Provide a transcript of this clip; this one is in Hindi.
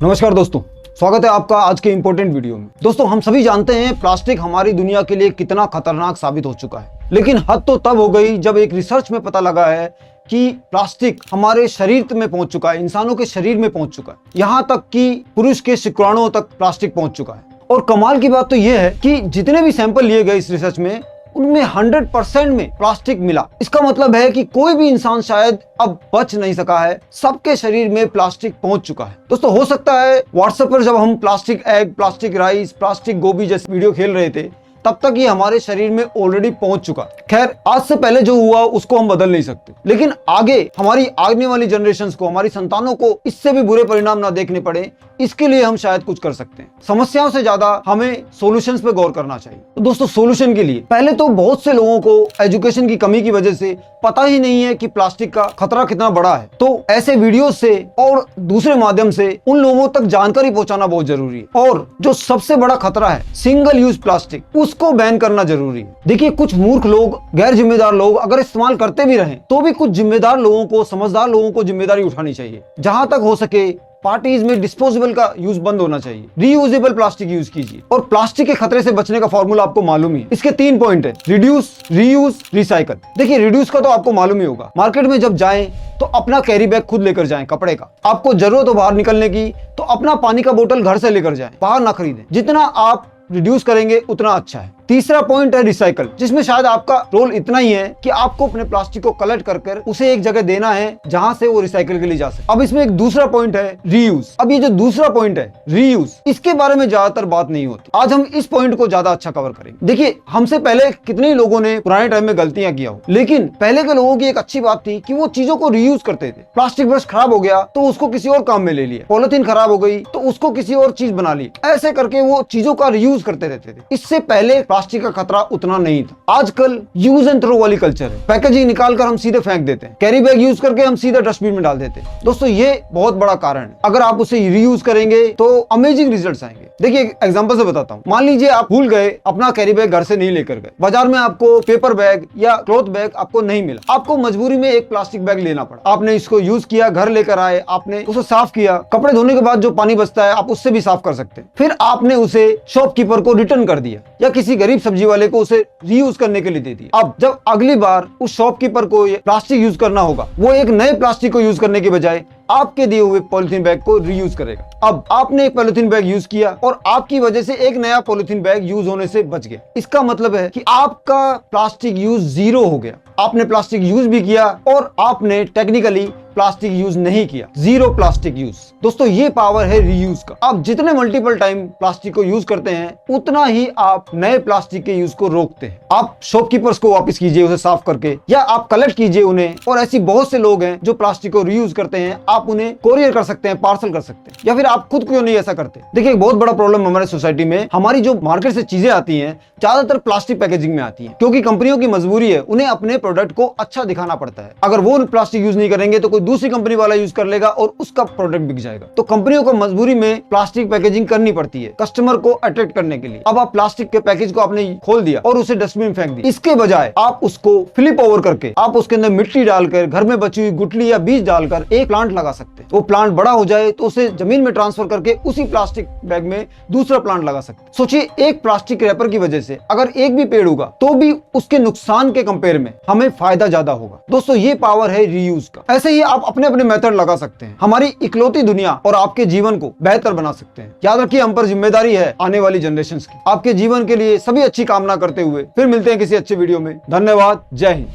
नमस्कार दोस्तों, स्वागत है आपका आज के इंपॉर्टेंट वीडियो में। दोस्तों, हम सभी जानते हैं प्लास्टिक हमारी दुनिया के लिए कितना खतरनाक साबित हो चुका है, लेकिन हद तो तब हो गई जब एक रिसर्च में पता लगा है कि प्लास्टिक हमारे शरीर में पहुंच चुका है, इंसानों के शरीर में पहुंच चुका है, यहाँ तक कि पुरुष के शुक्राणुओं तक प्लास्टिक पहुंच चुका है। और कमाल की बात तो यह है कि जितने भी सैंपल लिए गए इस रिसर्च में, उनमें 100% में प्लास्टिक मिला। इसका मतलब है कि कोई भी इंसान शायद अब बच नहीं सका है, सबके शरीर में प्लास्टिक पहुंच चुका है। दोस्तों, हो सकता है व्हाट्सएप पर जब हम plastic egg, plastic rice, plastic गोभी जैसे वीडियो खेल रहे थे, तब तक ये हमारे शरीर में ऑलरेडी पहुंच चुका। खैर, आज से पहले जो हुआ उसको हम बदल नहीं सकते, लेकिन आगे हमारी आने वाली जनरेशंस को, हमारी संतानों को इससे भी बुरे परिणाम ना देखने पड़े, इसके लिए हम शायद कुछ कर सकते हैं। समस्याओं से ज्यादा हमें सॉल्यूशंस पे गौर करना चाहिए। तो दोस्तों, सॉल्यूशन के लिए पहले तो बहुत से लोगों को एजुकेशन की कमी की वजह से पता ही नहीं है कि प्लास्टिक का खतरा कितना बड़ा है। तो ऐसे वीडियो से और दूसरे माध्यम से उन लोगों तक जानकारी पहुंचाना बहुत जरूरी है। और जो सबसे बड़ा खतरा है सिंगल यूज प्लास्टिक, उसको बैन करना जरूरी है। देखिए, कुछ मूर्ख लोग, गैर जिम्मेदार लोग अगर इस्तेमाल करते भी रहे तो भी कुछ जिम्मेदार लोगों को, समझदार लोगों को जिम्मेदारी उठानी चाहिए। जहां तक हो सके पार्टीज में डिस्पोजेबल का यूज बंद होना चाहिए, रीयूजेबल प्लास्टिक यूज कीजिए। और प्लास्टिक के खतरे से बचने का फॉर्मूला आपको मालूम ही है। इसके 3 पॉइंट है: रिड्यूस, रीयूज, रिसाइकल। देखिए, रिड्यूस का तो आपको मालूम ही होगा। मार्केट में जब जाएं तो अपना कैरी बैग खुद लेकर जाएं कपड़े का। आपको जरूरत हो बाहर निकलने की तो अपना पानी का बोतल घर से लेकर जाएं, बाहर ना खरीदें। जितना आप रिड्यूस करेंगे उतना अच्छा है। तीसरा पॉइंट है रिसाइकल, जिसमें शायद आपका रोल इतना ही है कि आपको अपने प्लास्टिक को कलेक्ट कर उसे एक जगह देना है जहां से वो रिसाइकल के लिए जा सके। अब इसमें एक दूसरा पॉइंट है रीयूज। अब ये जो दूसरा पॉइंट है रीयूज, इसके बारे में ज्यादातर बात नहीं होती। आज हम इस पॉइंट को ज्यादा अच्छा कवर करेंगे। देखिए, हमसे पहले कितने ही लोगों ने पुराने टाइम में गलतियां किया हो, लेकिन पहले के लोगों की एक अच्छी बात थी कि वो चीजों को रीयूज करते थे। प्लास्टिक ब्रश खराब हो गया तो उसको किसी और काम में ले लिया, पॉलिथीन खराब हो गई तो उसको किसी और चीज बना ली। ऐसे करके वो चीजों का रीयूज करते रहते थे। इससे पहले प्लास्टिक का खतरा उतना नहीं था। आजकल यूज एंड थ्रो वाली कल्चर है। पैकेजिंग निकालकर हम सीधे फेंक देते हैं, कैरी बैग यूज करके हम सीधे डस्टबिन में डाल देते हैं। दोस्तों, ये बहुत बड़ा कारण है। अगर आप उसे रीयूज करेंगे तो अमेजिंग रिजल्ट्स आएंगे। देखिए, एक एग्जांपल से बताता हूँ। मान लीजिए आप भूल गए, अपना कैरी बैग घर से नहीं लेकर गए, बाजार में आपको पेपर बैग या क्लॉथ बैग आपको नहीं मिला, आपको मजबूरी में एक प्लास्टिक बैग लेना पड़ा। आपने इसको यूज किया, घर लेकर आए, आपने उसे साफ किया, कपड़े धोने के बाद जो पानी बचता है आप उससे भी साफ कर सकते हैं। फिर आपने उसे शॉपकीपर को रिटर्न कर दिया या किसी गरीब सब्जी वाले को उसे रीयूज करने के लिए दे दिया। अब जब अगली बार उस शॉपकीपर को प्लास्टिक यूज करना होगा, वो एक नए प्लास्टिक को यूज करने के बजाय आपके दिए हुए पॉलिथीन बैग को रीयूज करेगा। अब आपने एक पॉलिथीन बैग यूज किया और आपकी वजह से एक नया पॉलिथीन बैग यूज होने से बच गया। इसका मतलब है कि आपका प्लास्टिक यूज 0 हो गया। आपने प्लास्टिक यूज भी किया और आपने टेक्निकली प्लास्टिक यूज नहीं किया, 0 प्लास्टिक यूज। दोस्तों, ये पावर है रीयूज का। आप जितने मल्टीपल टाइम प्लास्टिक को यूज करते हैं, उतना ही आप नए प्लास्टिक के यूज को रोकते हैं। आप शॉपकीपर्स को वापस कीजिए उसे साफ करके, या आप कलेक्ट कीजिए उन्हें। और ऐसी बहुत से लोग हैं जो प्लास्टिक को रीयूज करते हैं। आप उन्हें कोरियर कर सकते हैं, पार्सल कर सकते हैं, या फिर आप खुद क्यों नहीं ऐसा करते। देखिए, एक बहुत बड़ा प्रॉब्लम हमारे सोसाइटी में, हमारी जो मार्केट से चीजें आती हैं ज्यादातर प्लास्टिक पैकेजिंग में आती हैं, क्योंकि कंपनियों की मजबूरी है, उन्हें अपने प्रोडक्ट को अच्छा दिखाना पड़ता है। अगर वो प्लास्टिक यूज नहीं करेंगे तो कोई दूसरी कंपनी वाला यूज कर लेगा और उसका प्रोडक्ट बिक जाएगा। तो कंपनियों को मजबूरी में प्लास्टिक पैकेजिंग करनी पड़ती है कस्टमर को अट्रैक्ट करने के लिए। अब आप प्लास्टिक के पैकेज को आपने खोल दिया और उसे डस्टबिन में फेंक दिया। इसके बजाय आप उसको फ्लिप ओवर करके, आप उसके अंदर मिट्टी डालकर, घर में बची हुई गुठली या बीज डालकर एक प्लांट लगा सकते हैं। वो प्लांट बड़ा हो जाए तो उसे जमीन में ट्रांसफर करके उसी प्लास्टिक बैग में दूसरा प्लांट लगा सकते हैं। सोचिए, एक प्लास्टिक रैपर की वजह से अगर एक भी पेड़ उगा तो भी उसके नुकसान के कंपेयर में हमें फायदा ज्यादा होगा। दोस्तों, ये पावर है रीयूज का। ऐसे ही आप अपने अपने मेथड लगा सकते हैं, हमारी इकलौती दुनिया और आपके जीवन को बेहतर बना सकते हैं। याद रखिए, हम पर जिम्मेदारी है आने वाली जनरेशंस की। आपके जीवन के लिए सभी अच्छी कामना करते हुए फिर मिलते हैं किसी अच्छे वीडियो में। धन्यवाद। जय हिंद।